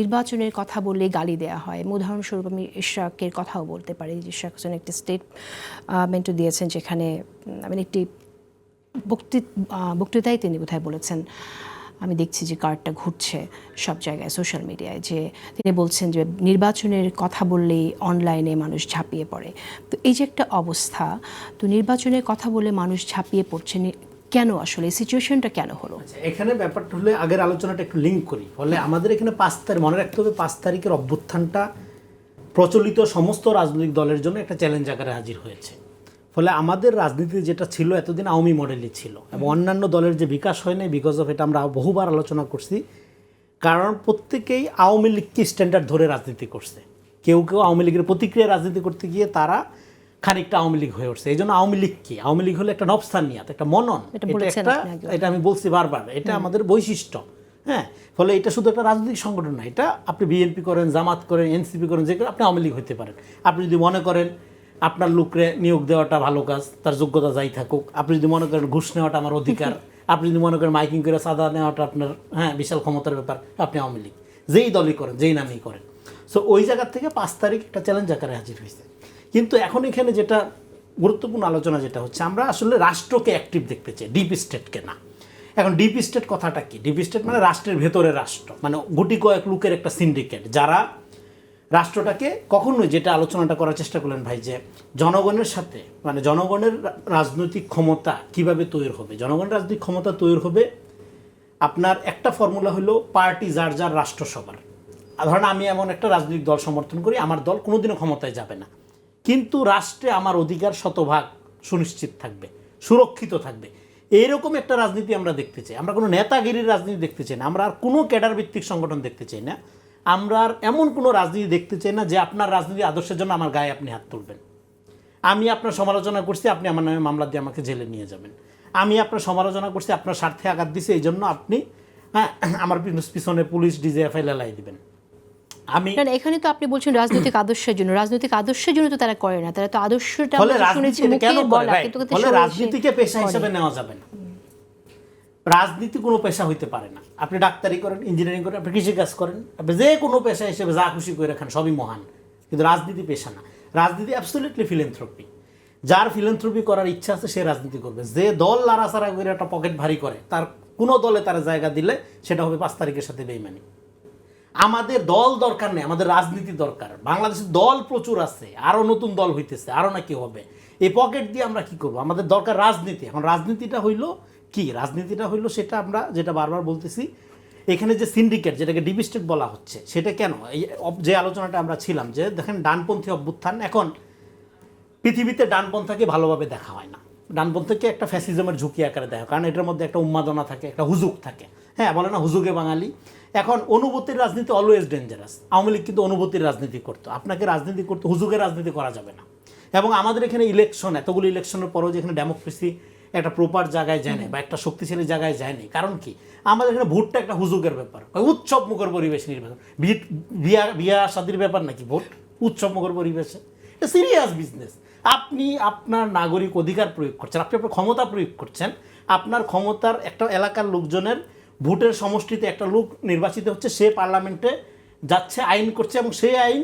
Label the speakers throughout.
Speaker 1: নির্বাচনের কথা বললে গালি দেওয়া হয়। উদাহরণস্বরূপ আমি ইশরাকের কথাও বলতে পারি। ইশরাক হোসেন একটি স্টেটমেন্টও দিয়েছেন, যেখানে একটি বক্তৃতায় তিনি বোধহয় বলেছেন, আমি দেখছি যে কার্ডটা ঘুরছে সব জায়গায় সোশ্যাল মিডিয়ায়, যে তিনি বলছেন যে নির্বাচনের কথা বললেই অনলাইনে মানুষ ঝাঁপিয়ে পড়ে। তো এই যে একটা অবস্থা, তো নির্বাচনের কথা বলে মানুষ ঝাঁপিয়ে পড়ছে কেন, আসলে এই সিচুয়েশনটা কেন হলো?
Speaker 2: এখানে ব্যাপারটা হলে আগের আলোচনাটা একটু লিঙ্ক করি। ফলে আমাদের এখানে 5 তারিখ মনে রাখতে হবে, 5 তারিখের অভ্যুত্থানটা প্রচলিত সমস্ত রাজনৈতিক দলের জন্য একটা চ্যালেঞ্জ আকারে হাজির হয়েছে। ফলে আমাদের রাজনীতি যেটা ছিল এতদিন আওয়ামী মডেলই ছিল, এবং অন্যান্য দলের যে বিকাশ হয় নাই, বিকজ অফ এটা আমরা বহুবার আলোচনা করছি। কারণ প্রত্যেকেই আওয়ামী লীগকে স্ট্যান্ডার্ড ধরে রাজনীতি করছে। কেউ কেউ আওয়ামী লীগের প্রতিক্রিয়া রাজনীতি করতে গিয়ে তারা খানিকটা আওয়ামী লীগ হয়ে উঠছে। এই জন্য আওয়ামী লীগ কি, আওয়ামী লীগ হলো একটা নবস্থানিয়াত, একটা মনন, এটা আমি বলছি বারবার, এটা আমাদের বৈশিষ্ট্য। হ্যাঁ, ফলে এটা শুধু একটা রাজনৈতিক সংগঠন না, এটা আপনি বিএনপি করেন, জামাত করেন, এনসিপি করেন, যে আপনি আওয়ামী লীগ হতে পারেন। আপনি যদি মনে করেন আপনার লোকরে নিয়োগ দেওয়াটা ভালো কাজ, তার যোগ্যতা যাই থাকুক, আপনি যদি মনে করেন ঘুষ নেওয়াটা আমার অধিকার, আপনি যদি মনে করেন মাইকিং করে চাঁদা নেওয়াটা আপনার বিশাল ক্ষমতার ব্যাপার, আপনি আওয়ামী লীগ যেই দলই করেন, যেই নামেই করেন। সো ওই জায়গার থেকে 5 তারিখ একটা চ্যালেঞ্জ আকারে হাজির হয়েছে। কিন্তু এখন এখানে যেটা গুরুত্বপূর্ণ আলোচনা যেটা হচ্ছে, আমরা আসলে রাষ্ট্রকে অ্যাক্টিভ দেখতে চাই, ডিপ স্টেটকে না। এখন ডিপ স্টেট কথাটা কি? ডিপ স্টেট মানে রাষ্ট্রের ভেতরে রাষ্ট্র, মানে গুটি কয়েক লোকের একটা সিন্ডিকেট, যারা রাষ্ট্রটাকে কখনোই, যেটা আলোচনাটা করার চেষ্টা করলেন ভাই, যে জনগণের সাথে, মানে জনগণের রাজনৈতিক ক্ষমতা কিভাবে তৈরি হবে। জনগণের রাজনৈতিক ক্ষমতা তৈরি হবে আপনার একটা ফর্মুলা হলো পার্টি যার যার রাষ্ট্র সবার। ধরেন আমি এমন একটা রাজনৈতিক দল সমর্থন করি, আমার দল কোনোদিনও ক্ষমতায় যাবে না, কিন্তু রাষ্ট্রে আমার অধিকার শতভাগ সুনিশ্চিত থাকবে, সুরক্ষিত থাকবে। এইরকম একটা রাজনীতি আমরা দেখতে চাই। আমরা কোনো নেতাগিরির রাজনীতি দেখতে চাই না, আমরা আর কোনো ক্যাডার ভিত্তিক সংগঠন দেখতে চাই না, আমরা আর এমন কোনো রাজনীতি দেখতে চাই না যে আপনার রাজনীতি আদর্শের জন্য আমার গায়ে আপনি হাত তুলবেন। আমি আপনার সমালোচনা করছি, আপনি আমার নামে মামলা দিয়ে আমাকে জেলে নিয়ে যাবেন। আমি আপনার সমালোচনা করছি, আপনার স্বার্থে আঘাত দিছে, এই জন্য আপনি আমার পিছনে পুলিশ ডিজিএফআই লাই দিবেন। আমি
Speaker 1: এখানে তো আপনি বলছেন রাজনৈতিক আদর্শের জন্য, রাজনৈতিক আদর্শের জন্য তো তারা করে না, তারা তো আদর্শটা
Speaker 2: রাজনীতিকে পেশা হিসেবে নেওয়া যাবে না। রাজনীতি কোনো পেশা হইতে পারে না। আপনি ডাক্তারি করেন, ইঞ্জিনিয়ারিং করেন, আপনি কৃষিকাজ করেন, আপনি যে কোনো পেশা হিসেবে যা খুশি করে রাখেন, সবই মহান, কিন্তু রাজনীতি পেশা না। রাজনীতি অ্যাবসলিউটলি ফিলেন্থ্রপি। যার ফিলেন্থ্রপি করার ইচ্ছা আছে সে রাজনীতি করবে। যে দল লাড়াচাড়া করে একটা পকেট ভারী করে, তার কোনো দলে তারা জায়গা দিলে সেটা হবে 5 তারিখের সাথে বেইমানি। আমাদের দল দরকার নেই, আমাদের রাজনীতি দরকার। বাংলাদেশের দল প্রচুর আছে, আরও নতুন দল হইতেছে, আরও নাকি হবে। এই পকেট দিয়ে আমরা কি করব? আমাদের দরকার রাজনীতি। এখন রাজনীতিটা হইল কি? রাজনীতিটা হইল সেটা আমরা যেটা বারবার বলতেছি, এখানে যে সিন্ডিকেট, যেটাকে ডিপ স্টেট বলা হচ্ছে, সেটা কেন? এই যে আলোচনাটা আমরা ছিলাম, যে দেখেন ডানপন্থী অভ্যুত্থান, এখন পৃথিবীতে ডানপন্থাকে ভালোভাবে দেখা হয় না। ডানপন্থাকে একটা ফ্যাসিজমের ঝুঁকি আকারে দেখা হয়, কারণ এটার মধ্যে একটা উন্মাদনা থাকে, একটা হুজুক থাকে। হ্যাঁ, বলে না হুজুগে বাঙালি। এখন অনুভূতির রাজনীতি অলওয়েজ ডেঞ্জারাস। আওয়ামী লীগ কিন্তু অনুভূতির রাজনীতি করতো, আপনাকে রাজনীতি করতে, হুজুগের রাজনীতি করা যাবে না। এবং আমাদের এখানে ইলেকশন, এতগুলো ইলেকশনের পরেও যেখানে ডেমোক্রেসি একটা প্রপার জায়গায় যায় না, বা একটা শক্তিশালী জায়গায় যায়নি। কারণ কি? আমাদের এখানে ভোটটা একটা হুজুগের ব্যাপার, উৎসব মুখর পরিবেশ নির্বাচন। বিয়া শাদির ব্যাপার নাকি ভোট? উৎসব মুখর পরিবেশে এটা সিরিয়াস বিজনেস। আপনি আপনার নাগরিক অধিকার প্রয়োগ করছেন, আপনি আপনার ক্ষমতা প্রয়োগ করছেন। আপনার ক্ষমতার একটা এলাকার লোকজনের ভোটের সমষ্টিতে একটা লোক নির্বাচিত হচ্ছে, সে পার্লামেন্টে যাচ্ছে, আইন করছে, এবং সেই আইন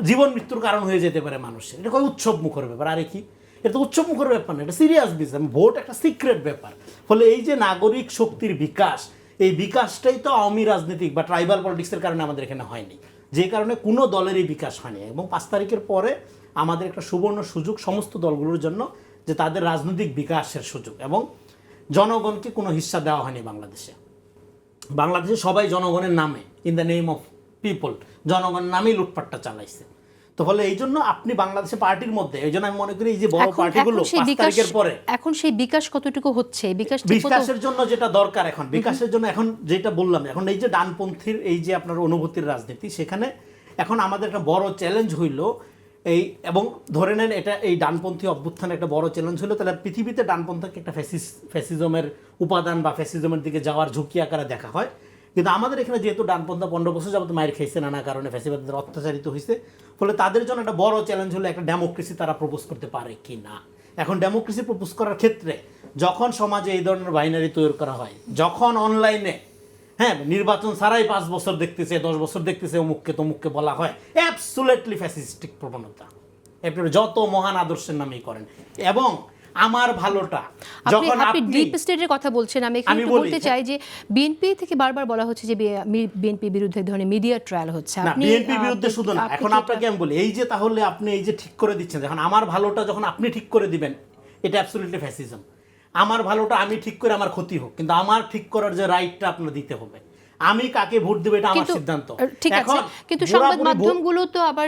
Speaker 2: জীবন মৃত্যুর কারণ হয়ে যেতে পারে মানুষের। এটা কয় উৎসব মুখর ব্যাপার? আরে কি, এটা তো উৎসব মুখর ব্যাপার না, এটা সিরিয়াস বিজনেস। ভোট একটা সিক্রেট ব্যাপার। ফলে এই যে নাগরিক শক্তির বিকাশ, এই বিকাশটাই তো আওয়ামী রাজনীতিক বা ট্রাইবাল পলিটিক্সের কারণে আমাদের এখানে হয়নি, যে কারণে কোনো দলেরই বিকাশ হয়নি। এবং 5 তারিখের পরে আমাদের একটা সুবর্ণ সুযোগ সমস্ত দলগুলোর জন্য, যে তাদের রাজনৈতিক বিকাশের সুযোগ। এবং জনগণকে কোনো হিস্সা দেওয়া হয়নি বাংলাদেশে। বাংলাদেশে সবাই জনগণের নামে, in the name of people, জনগণের নামেই লুটপাটটা চালাইছে। তো ফলে এই জন্য আপনি বাংলাদেশে পার্টির মধ্যে, এই জন্য আমি মনে করি এই যে বড় পার্টিগুলো 5 তারিখের পরে,
Speaker 1: এখন সেই বিকাশ কতটুকু হচ্ছে?
Speaker 2: বিকাশের জন্য যেটা দরকার, এখন বিকাশের জন্য, এখন যেটা বললাম, এখন এই যে ডানপন্থীর এই যে আপনার অনুভূতির রাজনীতি, সেখানে এখন আমাদের একটা বড় চ্যালেঞ্জ হইল এই, এবং ধরে নেন এটা এই ডানপন্থী অভ্যুত্থান একটা বড় চ্যালেঞ্জ হলো, তাহলে পৃথিবীতে ডানপন্থাকে একটা ফ্যাসিজমের উপাদান বা ফ্যাসিজমের দিকে যাওয়ার ঝুঁকি আকারে দেখা হয়। কিন্তু আমাদের এখানে যেহেতু ডানপন্থা 15 বছর যাবত মায়ের খাইছে, নানা কারণে ফ্যাসিবাদীদের অত্যাচারিত হয়েছে, ফলে তাদের জন্য একটা বড় চ্যালেঞ্জ হলো একটা ডেমোক্রেসি তারা প্রপোজ করতে পারে কি না। এখন ডেমোক্রেসি প্রপোজ করার ক্ষেত্রে যখন সমাজে এই ধরনের বাইনারি তৈরি করা হয়, যখন অনলাইনে হ্যাঁ, নির্বাচন ছাড়াই 5 বছর দেখতেছে, 10 বছর দেখতেছে, অমুককে তমুককে বলা হয়, অ্যাবসুলেটলি ফ্যাসিস্টিক প্রবণতা। আপনি যত মহান আদর্শের নামেই করেন। এবং আমার ভালোটা যখন
Speaker 1: আপনি ডিপ স্টেটের কথা বলছেন, আমি এখানে একটু বলতে চাই যে বিএনপি থেকে বারবার বলা হচ্ছে যে বিএনপি বিরুদ্ধে ধরনের মিডিয়া ট্রায়াল হচ্ছে।
Speaker 2: আপনি বিএনপি বিরুদ্ধে শুধু না, এখন আপনাকে আমি বলি, এই যে তাহলে আপনি এই যে ঠিক করে দিচ্ছেন, যখন আমার ভালোটা যখন আপনি ঠিক করে দিবেন, এটা অ্যাবসলিউটলি ফ্যাসিজম। আমার ভালোটা আমি ঠিক করে আমার ক্ষতি হোক, কিন্তু আমার ঠিক করার যে রাইটটা আপনার দিতে হবে। আমি কাকে ভোট দেব এটা আমার সিদ্ধান্ত।
Speaker 1: ঠিক আছে, কিন্তু সংবাদ মাধ্যমগুলো তো আবার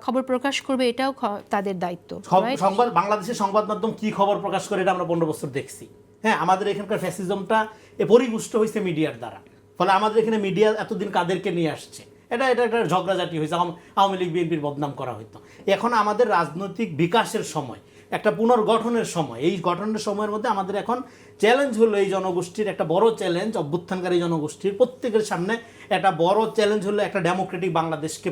Speaker 1: খবর প্রকাশ করবে, এটাও তাদের দায়িত্ব।
Speaker 2: সংবাদ, বাংলাদেশের সংবাদ মাধ্যম কি খবর প্রকাশ করে এটা আমরা 15 বছর দেখছি। হ্যাঁ, আমাদের এখানকার ফ্যাসিজমটা পরিপুষ্ট হয়েছে মিডিয়ার দ্বারা। ফলে আমাদের এখানে মিডিয়া এতদিন কাদেরকে নিয়ে আসছে, এটা একটা ঝগড়াঝাটি হয়েছে, আওয়ামী লীগ বিএনপির বদনাম করা হতো। এখন আমাদের রাজনৈতিক বিকাশের সময়, একটা পুনর্গঠনের সময়। এই গঠনের সময়ের মধ্যে আমাদের এখন চ্যালেঞ্জ হলো, এই জনগোষ্ঠীর একটা বড় চ্যালেঞ্জ, অভ্যুত্থানকারী জনগোষ্ঠীর প্রত্যেকের সামনে একটা বড় চ্যালেঞ্জ হলো একটা ডেমোক্রেটিক বাংলাদেশকে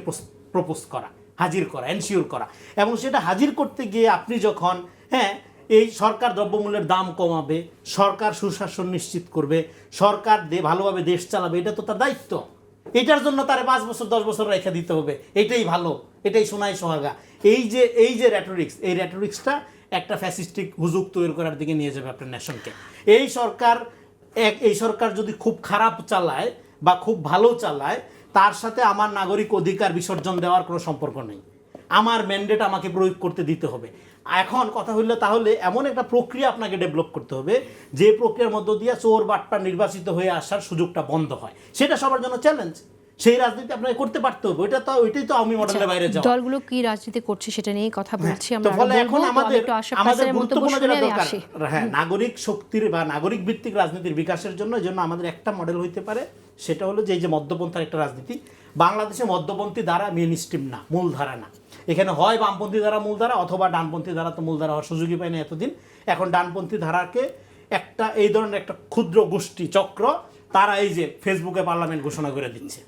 Speaker 2: প্রপোজ করা, হাজির করা, এনশিওর করা। এবং সেটা হাজির করতে গিয়ে আপনি যখন এই সরকার দ্রব্যমূল্যের দাম কমাবে, সরকার সুশাসন নিশ্চিত করবে, সরকার ভালোভাবে দেশ চালাবে, এটা তো তার দায়িত্ব। এটার জন্য তার 5 বছর 10 বছর রেখে দিতে হবে, এটাই ভালো, এটাই সোনাই সোহাগা। এই যে র্যাটোরিক্স, এই র্যাটোরিক্সটা একটা ফ্যাসিস্টিক হুজুগ তৈরি করার দিকে নিয়ে যাবে আপনার নেশনকে। এই সরকার যদি খুব খারাপ চালায় বা খুব ভালো চালায়, তার সাথে আমার নাগরিক অধিকার বিসর্জন দেওয়ার কোনো সম্পর্ক নেই। আমার ম্যান্ডেট আমাকে প্রয়োগ করতে দিতে হবে। এখন কথা হইলে তাহলে এমন একটা প্রক্রিয়া আপনাকে ডেভেলপ করতে হবে, যে প্রক্রিয়ার মধ্য দিয়ে চোর বাটপার নির্বাচিত হয়ে আসার সুযোগটা বন্ধ হয়। সেটা সবার জন্য চ্যালেঞ্জ। সেই রাজনীতি আপনাকে করতে পারতে হবে। ওইটাই তো আওয়ামী মডেলের বাইরে যাওয়া।
Speaker 1: দলগুলো কি রাজনীতি করছে সেটা নিয়ে কথা বলছি আমরা।
Speaker 2: ফলে এখন আমাদের গুরুত্বপূর্ণ যেটা দরকার, হ্যাঁ, নাগরিক শক্তির বা নাগরিক ভিত্তিক রাজনীতির বিকাশের জন্য আমাদের একটা মডেল হইতে পারে, সেটা হলো যে মধ্যপন্থার একটা রাজনীতি। বাংলাদেশে মধ্যপন্থী দ্বারা মেইন স্ট্রিম না, মূলধারা না। এখানে হয় বামপন্থী ধারা মূলধারা, অথবা ডানপন্থী ধারা তো মূলধারা হওয়ার সুযোগই পায় না এতদিন। এখন ডানপন্থী ধারাকে এই ধরনের একটা ক্ষুদ্র গোষ্ঠী চক্র, তারা এই যে ফেসবুকে পার্লামেন্ট ঘোষণা করে দিচ্ছে।